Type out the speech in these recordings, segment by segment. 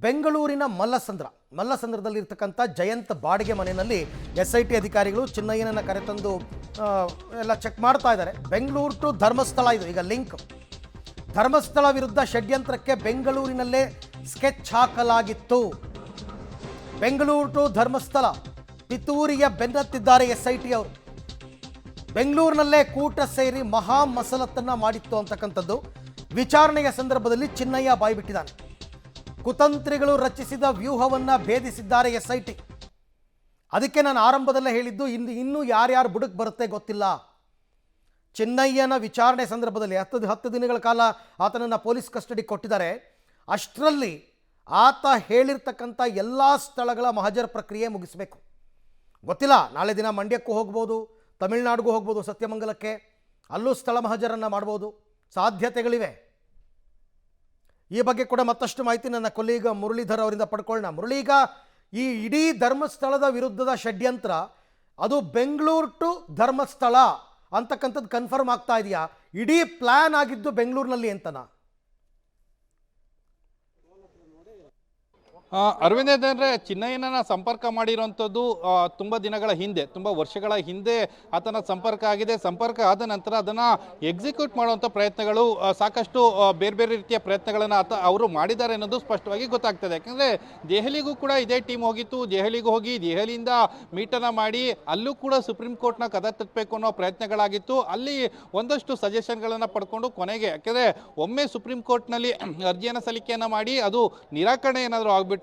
ಬೆಂಗಳೂರಿನ ಮಲ್ಲಸಂದ್ರದಲ್ಲಿರ್ತಕ್ಕಂಥ ಜಯಂತ್ ಬಾಡಿಗೆ ಮನೆಯಲ್ಲಿ SIT ಅಧಿಕಾರಿಗಳು ಚಿನ್ನಯ್ಯನನ್ನು ಕರೆತಂದು ಎಲ್ಲ ಚೆಕ್ ಮಾಡ್ತಾ ಇದ್ದಾರೆ. ಬೆಂಗಳೂರು ಟು ಧರ್ಮಸ್ಥಳ ಇದು ಈಗ ಲಿಂಕ್. ಧರ್ಮಸ್ಥಳ ವಿರುದ್ಧ ಷಡ್ಯಂತ್ರಕ್ಕೆ ಬೆಂಗಳೂರಿನಲ್ಲೇ ಸ್ಕೆಚ್ ಹಾಕಲಾಗಿತ್ತು. ಬೆಂಗಳೂರು ಟು ಧರ್ಮಸ್ಥಳ ಪಿತೂರಿಗೆ ಬೆನ್ನತ್ತಿದ್ದಾರೆ SIT ಅವರು. ಬೆಂಗಳೂರಿನಲ್ಲೇ ಕೂಟ ಸೇರಿ ಮಹಾ ಮಸಲತ್ತನ್ನ ಮಾಡಿತ್ತು ಅಂತಕ್ಕಂಥದ್ದು ವಿಚಾರಣೆಯ ಸಂದರ್ಭದಲ್ಲಿ ಚಿನ್ನಯ್ಯ ಬಾಯ್ಬಿಟ್ಟಿದ್ದಾನೆ. ಕುತಂತ್ರಿಗಳು ರಚಿಸಿದ ವ್ಯೂಹವನ್ನು ಭೇದಿಸಿದ್ದಾರೆ SIT. ಅದಕ್ಕೆ ನಾನು ಆರಂಭದಲ್ಲೇ ಹೇಳಿದ್ದು ಇನ್ನೂ ಯಾರ್ಯಾರು ಬುಡಕ್ಕೆ ಬರುತ್ತೆ ಗೊತ್ತಿಲ್ಲ. ಚಿನ್ನಯ್ಯನ ವಿಚಾರಣೆ ಸಂದರ್ಭದಲ್ಲಿ 10 ದಿನಗಳ ಕಾಲ ಆತನನ್ನು ಪೊಲೀಸ್ ಕಸ್ಟಡಿ ಕೊಟ್ಟಿದ್ದಾರೆ. ಅಷ್ಟರಲ್ಲಿ ಆತ ಹೇಳಿರ್ತಕ್ಕಂಥ ಎಲ್ಲ ಸ್ಥಳಗಳ ಮಹಜರ್ ಪ್ರಕ್ರಿಯೆ ಮುಗಿಸಬೇಕು. ಗೊತ್ತಿಲ್ಲ, ನಾಳೆ ದಿನ ಮಂಡ್ಯಕ್ಕೂ ಹೋಗ್ಬೋದು, ತಮಿಳುನಾಡಿಗೂ ಹೋಗ್ಬೋದು, ಸತ್ಯಮಂಗಲಕ್ಕೆ, ಅಲ್ಲೂ ಸ್ಥಳ ಮಹಜರನ್ನು ಮಾಡ್ಬೋದು, ಸಾಧ್ಯತೆಗಳಿವೆ. ಈ ಬಗ್ಗೆ ಕೂಡ ಮತ್ತಷ್ಟು ಮಾಹಿತಿ ನನ್ನ ಕೊಲೀಗ ಮುರಳೀಧರ್ ಅವರಿಂದ ಪಡ್ಕೊಳ್ಳೋಣ. ಮುರಳೀಗ, ಈ ಇಡೀ ಧರ್ಮಸ್ಥಳದ ವಿರುದ್ಧದ ಷಡ್ಯಂತ್ರ ಅದು ಬೆಂಗಳೂರು ಟು ಧರ್ಮಸ್ಥಳ ಅಂತಕ್ಕಂಥದ್ದು ಕನ್ಫರ್ಮ್ ಆಗ್ತಾ ಇದೆಯಾ? ಇಡೀ ಪ್ಲಾನ್ ಆಗಿದ್ದು ಬೆಂಗಳೂರಿನಲ್ಲಿ ಅಂತನಾ? ಅರವಿಂದ್ ಅಂದರೆ ಚಿನ್ನಯ್ಯನ ಸಂಪರ್ಕ ಮಾಡಿರುವಂಥದ್ದು ತುಂಬ ದಿನಗಳ ಹಿಂದೆ, ತುಂಬ ವರ್ಷಗಳ ಹಿಂದೆ ಆತನ ಸಂಪರ್ಕ ಆಗಿದೆ. ಸಂಪರ್ಕ ಆದ ನಂತರ ಅದನ್ನು ಎಕ್ಸಿಕ್ಯೂಟ್ ಮಾಡುವಂಥ ಪ್ರಯತ್ನಗಳು ಸಾಕಷ್ಟು ಬೇರೆ ಬೇರೆ ರೀತಿಯ ಪ್ರಯತ್ನಗಳನ್ನು ಅವರು ಮಾಡಿದ್ದಾರೆ ಅನ್ನೋದು ಸ್ಪಷ್ಟವಾಗಿ ಗೊತ್ತಾಗ್ತದೆ. ಯಾಕಂದರೆ ದೆಹಲಿಗೂ ಕೂಡ ಇದೇ ಟೀಮ್ ಹೋಗಿತ್ತು. ದೆಹಲಿಗೂ ಹೋಗಿ ದೆಹಲಿಯಿಂದ ಮೀಟನ್ನು ಮಾಡಿ ಅಲ್ಲೂ ಕೂಡ ಸುಪ್ರೀಂ ಕೋರ್ಟ್ನ ಕದ ತಟ್ಟಬೇಕು ಅನ್ನೋ ಪ್ರಯತ್ನಗಳಾಗಿತ್ತು. ಅಲ್ಲಿ ಒಂದಷ್ಟು ಸಜೆಷನ್ಗಳನ್ನು ಪಡ್ಕೊಂಡು ಕೊನೆಗೆ, ಯಾಕೆಂದರೆ ಒಮ್ಮೆ ಸುಪ್ರೀಂ ಕೋರ್ಟ್ನಲ್ಲಿ ಅರ್ಜಿಯನ್ನು ಸಲ್ಲಿಕೆಯನ್ನು ಮಾಡಿ ಅದು ನಿರಾಕರಣೆ ಏನಾದರೂ ಆಗಿಬಿಟ್ಟು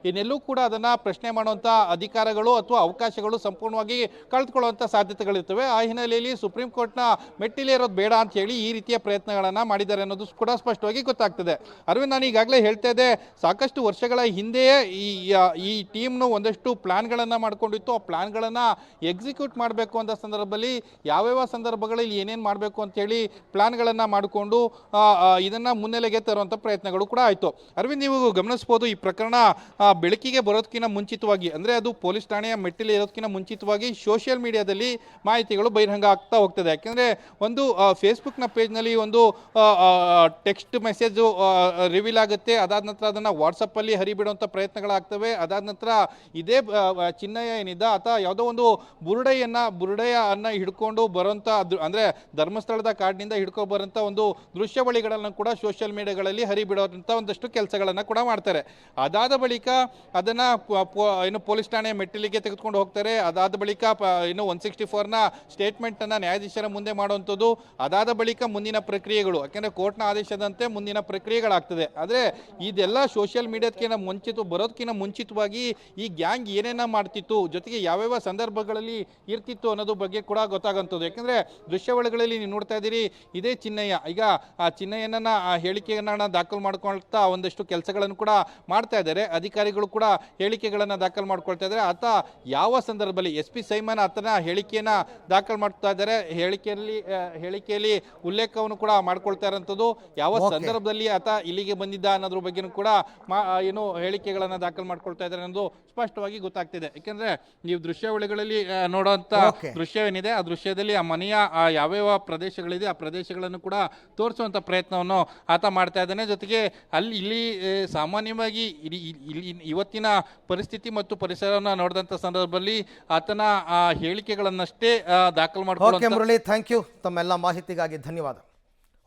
ಇನ್ನೆಲ್ಲೂ ಕೂಡ ಅದನ್ನ ಪ್ರಶ್ನೆ ಮಾಡುವಂತ ಅಧಿಕಾರಗಳು ಅಥವಾ ಅವಕಾಶಗಳು ಸಂಪೂರ್ಣವಾಗಿ ಕಳೆದುಕೊಳ್ಳುವಂತ ಸಾಧ್ಯತೆಗಳಿರ್ತವೆ. ಆ ಹಿನ್ನೆಲೆಯಲ್ಲಿ ಸುಪ್ರೀಂ ಕೋರ್ಟ್ನ ಮೆಟ್ಟಿಲೇ ಇರೋದು ಬೇಡ ಅಂತ ಹೇಳಿ ಈ ರೀತಿಯ ಪ್ರಯತ್ನಗಳನ್ನ ಮಾಡಿದ್ದಾರೆ ಅನ್ನೋದು ಕೂಡ ಸ್ಪಷ್ಟವಾಗಿ ಗೊತ್ತಾಗ್ತದೆ. ಅರವಿಂದ್, ನಾನು ಈಗಾಗಲೇ ಹೇಳ್ತಾ ಇದ್ದೆ, ಸಾಕಷ್ಟು ವರ್ಷಗಳ ಹಿಂದೆಯೇ ಈ ಟೀಮ್ನು ಒಂದಷ್ಟು ಪ್ಲಾನ್ಗಳನ್ನು ಮಾಡ್ಕೊಂಡಿತ್ತು. ಆ ಪ್ಲಾನ್ಗಳನ್ನು ಎಕ್ಸಿಕ್ಯೂಟ್ ಮಾಡಬೇಕು ಅಂತ ಸಂದರ್ಭದಲ್ಲಿ ಯಾವ್ಯಾವ ಸಂದರ್ಭಗಳಲ್ಲಿ ಏನೇನು ಮಾಡಬೇಕು ಅಂತ ಹೇಳಿ ಪ್ಲಾನ್ಗಳನ್ನು ಮಾಡಿಕೊಂಡು ಇದನ್ನ ಮುನ್ನೆಲೆಗೆ ತರುವಂಥ ಪ್ರಯತ್ನಗಳು ಕೂಡ ಆಯಿತು. ಅರವಿಂದ್, ನೀವು ಗಮನಿಸಬಹುದು, ಈ ಪ್ರಕರಣ ಬೆಳಕಿಗೆ ಬರೋದಕ್ಕಿಂತ ಮುಂಚಿತವಾಗಿ, ಅಂದರೆ ಅದು ಪೊಲೀಸ್ ಠಾಣೆಯ ಮೆಟ್ಟಿಲು ಇರೋದಕ್ಕಿಂತ ಮುಂಚಿತವಾಗಿ ಸೋಷಿಯಲ್ ಮೀಡಿಯಾದಲ್ಲಿ ಮಾಹಿತಿಗಳು ಬಹಿರಂಗ ಆಗ್ತಾ ಹೋಗ್ತದೆ. ಯಾಕೆಂದರೆ ಒಂದು ಫೇಸ್ಬುಕ್ನ ಪೇಜ್ನಲ್ಲಿ ಒಂದು ಟೆಕ್ಸ್ಟ್ ಮೆಸೇಜು ರಿವೀಲ್ ಆಗುತ್ತೆ. ಅದಾದ ನಂತರ ಅದನ್ನು ವಾಟ್ಸಪ್ಪಲ್ಲಿ ಹರಿಬಿಡುವಂಥ ಪ್ರಯತ್ನಗಳಾಗ್ತವೆ. ಅದಾದ ನಂತರ ಇದೇ ಚಿನ್ನಯ್ಯ ಏನಿದ್ದ ಆತ ಯಾವುದೋ ಒಂದು ಬುರುಡೆಯನ್ನು ಹಿಡ್ಕೊಂಡು ಬರೋಂಥ, ಅಂದರೆ ಧರ್ಮಸ್ಥಳದ ಕಾಡಿನಿಂದ ಹಿಡ್ಕೊಂಡು ಬರೋಂಥ ಒಂದು ದೃಶ್ಯಾವಳಿಗಳನ್ನು ಕೂಡ ಸೋಷಿಯಲ್ ಮೀಡಿಯಾಗಳಲ್ಲಿ ಹರಿಬಿಡುವಂಥ ಒಂದಷ್ಟು ಕೆಲಸಗಳನ್ನು ಕೂಡ ಮಾಡ್ತಾರೆ. ಅದಾದ ಬಳಿಕ ಅದನ್ನು ಏನು ಪೊಲೀಸ್ ಠಾಣೆ ಮೆಟ್ಟಿಲಿಗೆ ತೆಗೆದುಕೊಂಡು ಹೋಗ್ತಾರೆ. ಅದಾದ ಬಳಿಕ ಏನು 164ನ ಸ್ಟೇಟ್ಮೆಂಟನ್ನು ನ್ಯಾಯಾಧೀಶರ ಮುಂದೆ ಮಾಡುವಂಥದ್ದು. ಅದಾದ ಬಳಿಕ ಮುಂದಿನ ಪ್ರಕ್ರಿಯೆಗಳು, ಯಾಕೆಂದರೆ ಕೋರ್ಟ್ನ ಆದೇಶದಂತೆ ಮುಂದಿನ ಪ್ರಕ್ರಿಯೆಗಳಾಗ್ತದೆ. ಆದರೆ ಇದೆಲ್ಲ ಸೋಷಿಯಲ್ ಮೀಡಿಯಾದಕ್ಕಿಂತ ಬರೋದಕ್ಕಿಂತ ಮುಂಚಿತವಾಗಿ ಈ ಗ್ಯಾಂಗ್ ಏನೇನ ಮಾಡ್ತಿತ್ತು, ಜೊತೆಗೆ ಯಾವ್ಯಾವ ಸಂದರ್ಭಗಳಲ್ಲಿ ಇರ್ತಿತ್ತು ಅನ್ನೋದು ಬಗ್ಗೆ ಕೂಡ ಗೊತ್ತಾಗಂಥದ್ದು. ಯಾಕೆಂದರೆ ದೃಶ್ಯಾವಳಿಗಳಲ್ಲಿ ನೀವು ನೋಡ್ತಾ ಇದ್ದೀರಿ, ಇದೇ ಚಿನ್ನಯ್ಯ ಈಗ ಆ ಚಿನ್ನಯ್ಯನ ಆ ಹೇಳಿಕೆಯನ್ನು ದಾಖಲು ಮಾಡ್ಕೊಳ್ತಾ ಒಂದಷ್ಟು ಕೆಲಸಗಳನ್ನು ಕೂಡ ಮಾಡ್ತಾ ಇದ್ದಾರೆ. ಅಧಿಕಾರಿಗಳು ಕೂಡ ಹೇಳಿಕೆಗಳನ್ನು ದಾಖಲು ಮಾಡ್ಕೊಳ್ತಾ ಇದ್ದಾರೆ. ಆತ ಯಾವ ಸಂದರ್ಭದಲ್ಲಿ SP ಸೈಮನ್ ಆತನ ಹೇಳಿಕೆಯನ್ನು ದಾಖಲು ಮಾಡ್ತಾ ಇದ್ದಾರೆ, ಹೇಳಿಕೆಯಲ್ಲಿ ಉಲ್ಲೇಖವನ್ನು ಕೂಡ ಮಾಡ್ಕೊಳ್ತಾ ಇರೋಂಥದ್ದು, ಯಾವ ಸಂದರ್ಭದಲ್ಲಿ ಆತ ಇಲ್ಲಿಗೆ ಬಂದಿದ್ದ ಅನ್ನೋದ್ರ ಬಗ್ಗೆ ಕೂಡ ಏನು ಹೇಳಿಕೆಗಳನ್ನು ದಾಖಲು ಮಾಡ್ಕೊಳ್ತಾ ಇದ್ದಾರೆ ಅನ್ನೋದು ಸ್ಪಷ್ಟವಾಗಿ ಗೊತ್ತಾಗ್ತಿದೆ. ಯಾಕೆಂದ್ರೆ ನೀವು ದೃಶ್ಯಾವಳಿಗಳಲ್ಲಿ ನೋಡುವಂತ ದೃಶ್ಯವೇನಿದೆ, ಆ ದೃಶ್ಯದಲ್ಲಿ ಆ ಮನೆಯ ಯಾವ್ಯಾವ ಪ್ರದೇಶಗಳಿದೆ ಆ ಪ್ರದೇಶಗಳನ್ನು ಕೂಡ ತೋರಿಸುವಂತ ಪ್ರಯತ್ನವನ್ನು ಆತ ಮಾಡ್ತಾ ಇದ್ದಾನೆ. ಜೊತೆಗೆ ಇಲ್ಲಿ ಸಾಮಾನ್ಯವಾಗಿ ಇವತ್ತಿನ ಪರಿಸ್ಥಿತಿ ಮತ್ತು ಪರಿಸರವನ್ನು ನೋಡಿದಂಥ ಸಂದರ್ಭದಲ್ಲಿ ಆತನ ಹೇಳಿಕೆಗಳನ್ನಷ್ಟೇ ದಾಖಲು ಮಾಡ್ಕೊಳ್ಳೋಕೆ. ಮುರಳಿ, ಥ್ಯಾಂಕ್ ಯು ತಮ್ಮೆಲ್ಲ ಮಾಹಿತಿಗಾಗಿ, ಧನ್ಯವಾದ.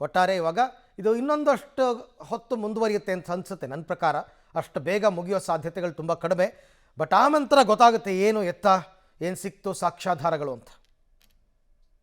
ಒಟ್ಟಾರೆ ಇವಾಗ ಇದು ಇನ್ನೊಂದಷ್ಟು ಹೊತ್ತು ಮುಂದುವರಿಯುತ್ತೆ ಅಂತ ಅನಿಸುತ್ತೆ. ನನ್ನ ಪ್ರಕಾರ ಅಷ್ಟು ಬೇಗ ಮುಗಿಯೋ ಸಾಧ್ಯತೆಗಳು ತುಂಬ ಕಡಿಮೆ. ಬಟ್ ಆ ನಂತರ ಗೊತ್ತಾಗುತ್ತೆ ಏನು ಎತ್ತ ಏನು ಸಿಕ್ತು ಸಾಕ್ಷ್ಯಾಧಾರಗಳು ಅಂತ.